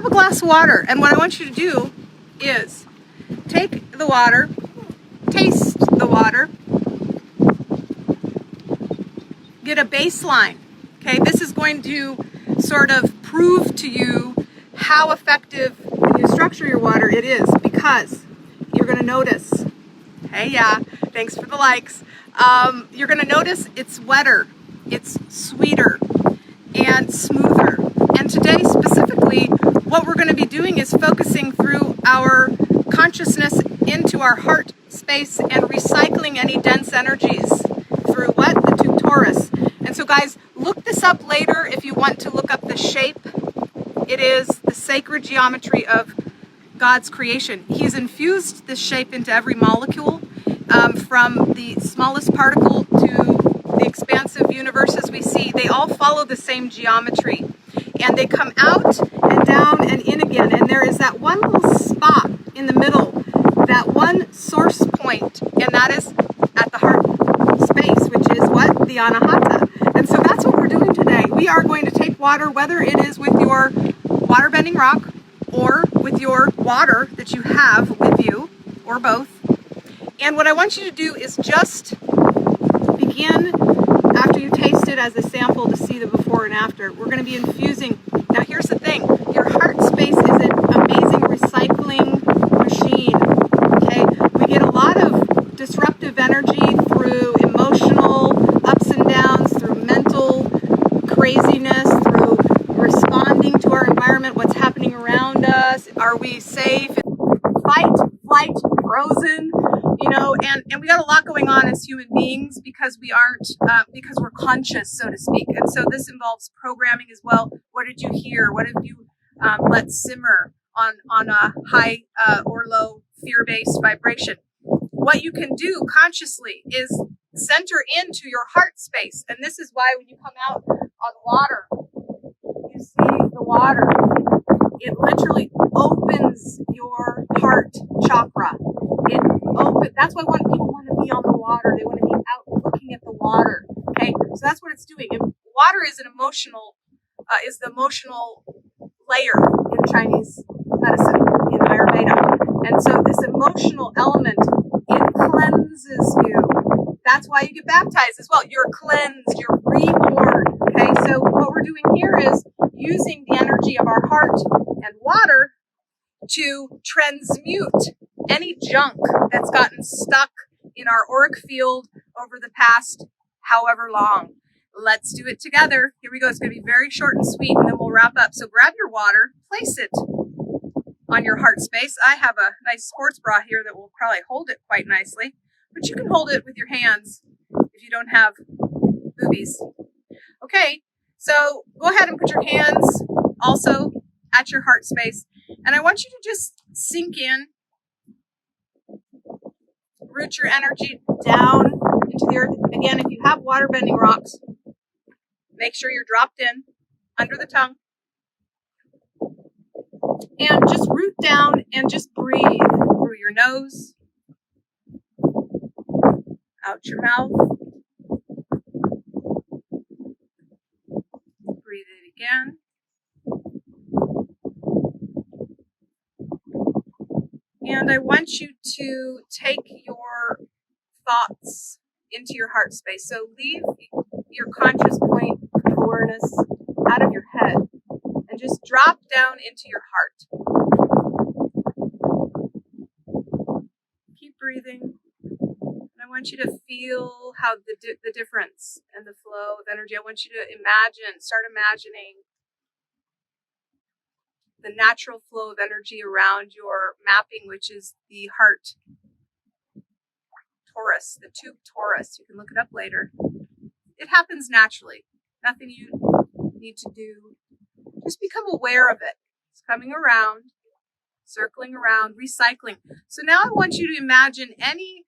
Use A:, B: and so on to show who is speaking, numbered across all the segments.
A: have a glass of water, and what I want you to do is take the water, taste the water, get a baseline. Okay, this is going to sort of prove to you how effective when you structure your water it is, because you're going to notice, hey, yeah, thanks for the likes. You're going to notice it's wetter, it's sweeter, and smoother. And today specifically, what we're going to be doing is focusing through our consciousness into our heart space and recycling any dense energies through what? The Tube Torus. And so guys, look this up later if you want to look up the shape. It is the sacred geometry of God's creation. He's infused this shape into every molecule, from the smallest particle to the expansive universes we see. They all follow the same geometry, and they come out and down and in again. And there is that one little spot in the middle, that one source point, and that is at the heart space, which is what? The Anahata. And so that's what we're doing today. We are going to take water, whether it is with your water bending rock or with your water that you have with you, or both. And what I want you to do is just begin, after you taste it, as a sample to see the before and after. We're going to be infusing. Now here's the thing, your heart space is an amazing recycling machine. Okay, we get a lot of disruptive energy through emotional ups and downs, through mental craziness, through responding to our environment, what's happening around us. Are we safe? Fight, flight, frozen, you know, and we got a lot going on as human beings because we aren't, because we're conscious, so to speak. And so this involves programming as well. What did you hear? What have you let simmer on a high or low fear-based vibration? What you can do consciously is center into your heart space. And this is why when you come out on water, you see the water, it literally opens your heart chakra. That's why people want to be on the water. They want to be out looking at the water. Okay, so that's what it's doing. And water is an emotional, is the emotional layer in Chinese medicine, in Ayurveda. And so this emotional element, it cleanses you. That's why you get baptized as well. You're cleansed, you're reborn. Okay, so what we're doing here is using the energy of our heart and water to transmute any junk that's gotten stuck in our auric field over the past however long. Let's do it together. Here we go. It's going to be very short and sweet, and then we'll wrap up. So grab your water, place it on your heart space. I have a nice sports bra here that will probably hold it quite nicely, but you can hold it with your hands if you don't have boobies. Okay, so go ahead and put your hands also at your heart space, and I want you to just sink in, root your energy down into the earth. Again, if you have water bending rocks, make sure you're dropped in under the tongue, and just root down and just breathe through your nose, out your mouth. Breathe it again. And I want you to take your thoughts into your heart space. So leave your conscious point of awareness out of your head and just drop down into your heart. Keep breathing. And I want you to feel how the difference and the flow of energy. I want you to start imagining the natural flow of energy around your mapping, which is the heart torus, the tube torus. You can look it up later. It happens naturally. Nothing you need to do. Just become aware of it. It's coming around, circling around, recycling. So now I want you to imagine any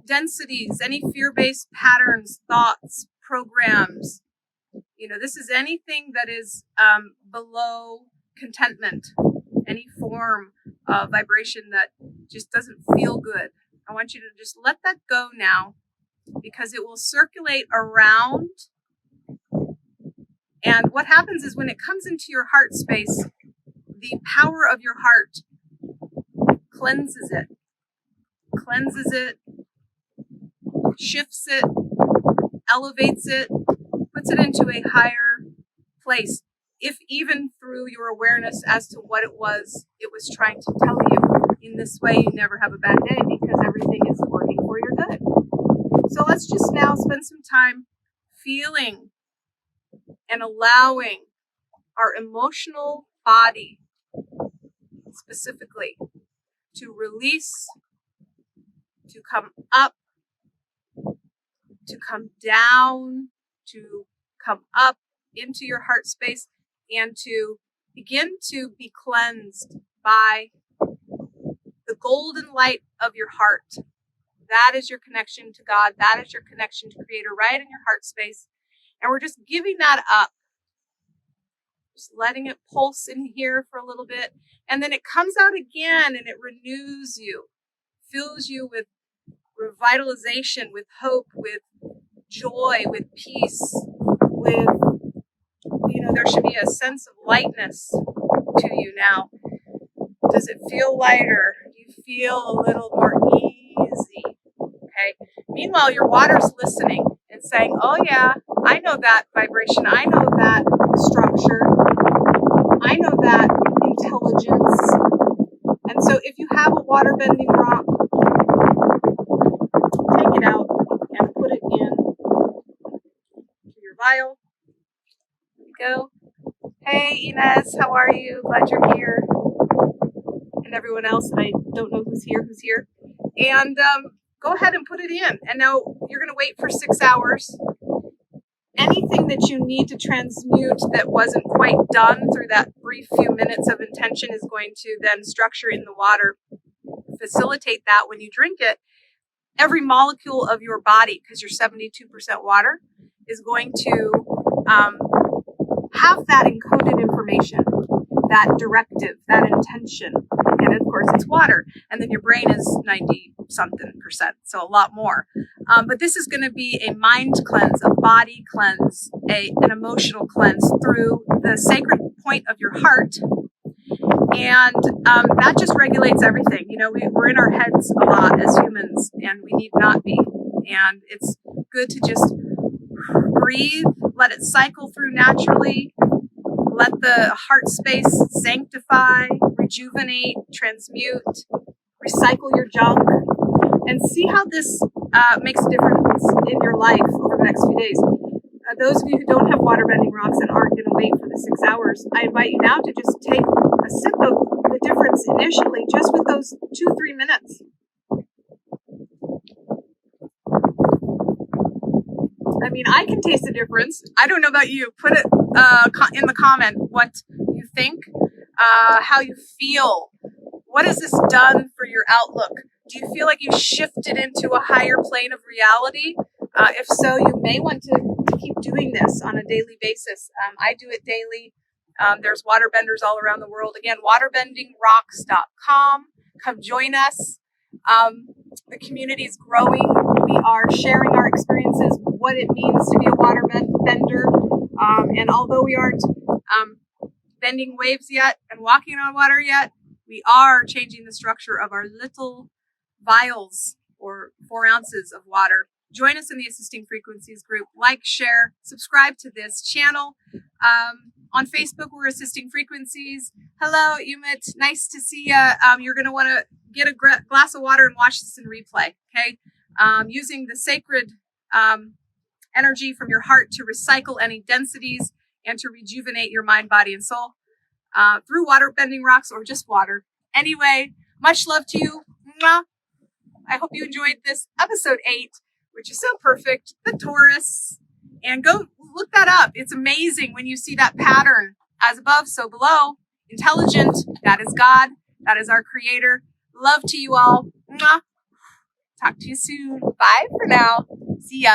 A: densities, any fear-based patterns, thoughts, programs. You know, this is anything that is below contentment, any form of vibration that just doesn't feel good. I want you to just let that go now, because it will circulate around. And what happens is when it comes into your heart space, the power of your heart cleanses it, shifts it, elevates it, puts it into a higher place, if even through your awareness as to what it was trying to tell you. In this way, you never have a bad day because everything is working for your good. So let's just now spend some time feeling and allowing our emotional body specifically to release, to come up, to come down, to come up into your heart space, and to begin to be cleansed by the golden light of your heart. That is your connection to God. That is your connection to Creator right in your heart space. And we're just giving that up. Just letting it pulse in here for a little bit. And then it comes out again and it renews you, fills you with revitalization, with hope, with joy, with peace, with, there should be a sense of lightness to you now. Does it feel lighter? Do you feel a little more easy? Okay. Meanwhile, your water's listening and saying, oh yeah, I know that vibration. I know that structure. I know that intelligence. And so if you have a water bending rock, take it out and put it in to your vial. There you go. Hey, Inez, how are you? Glad you're here. And everyone else that I don't know who's here. And go ahead and put it in. And now you're going to wait for 6 hours. Anything that you need to transmute that wasn't quite done through that brief few minutes of intention is going to then structure in the water, facilitate that when you drink it. Every molecule of your body, because you're 72% water, is going to have that encoded information, that directive, that intention. And of course, it's water. And then your brain is 90-something%, so a lot more. But this is going to be a mind cleanse, a body cleanse, an emotional cleanse through the sacred point of your heart. And that just regulates everything. We're in our heads a lot as humans, and we need not be. And it's good to just breathe, let it cycle through naturally, let the heart space sanctify, rejuvenate, transmute, recycle your junk, and see how this makes a difference in your life over the next few days. Those of you who don't have water bending rocks and aren't going to wait for the 6 hours, I invite you now to just take a sip of the difference initially, just with those 2-3 minutes. I mean, I can taste the difference. I don't know about you. Put it in the comment what you think, how you feel. What has this done for your outlook? Do you feel like you shifted into a higher plane of reality? If so, you may want to keep doing this on a daily basis. I do it daily. There's waterbenders all around the world. Again, waterbendingrocks.com. Come join us. The community is growing. We are sharing our experiences, what it means to be a water bender. And although we aren't bending waves yet and walking on water yet, we are changing the structure of our little vials or 4 ounces of water. Join us in the Assisting Frequencies group. Like, share, subscribe to this channel. On Facebook, we're Assisting Frequencies. Hello, Umit. Nice to see you. You're going to want to get a glass of water and watch this in replay, okay? Using the sacred energy from your heart to recycle any densities and to rejuvenate your mind, body, and soul through water bending rocks or just water. Anyway, much love to you. Mwah. I hope you enjoyed this episode 8, which is so perfect, the Torus. And go look that up. It's amazing when you see that pattern, as above, so below. Intelligent, that is God, that is our Creator. Love to you all. Mwah. Talk to you soon. Bye for now. See ya.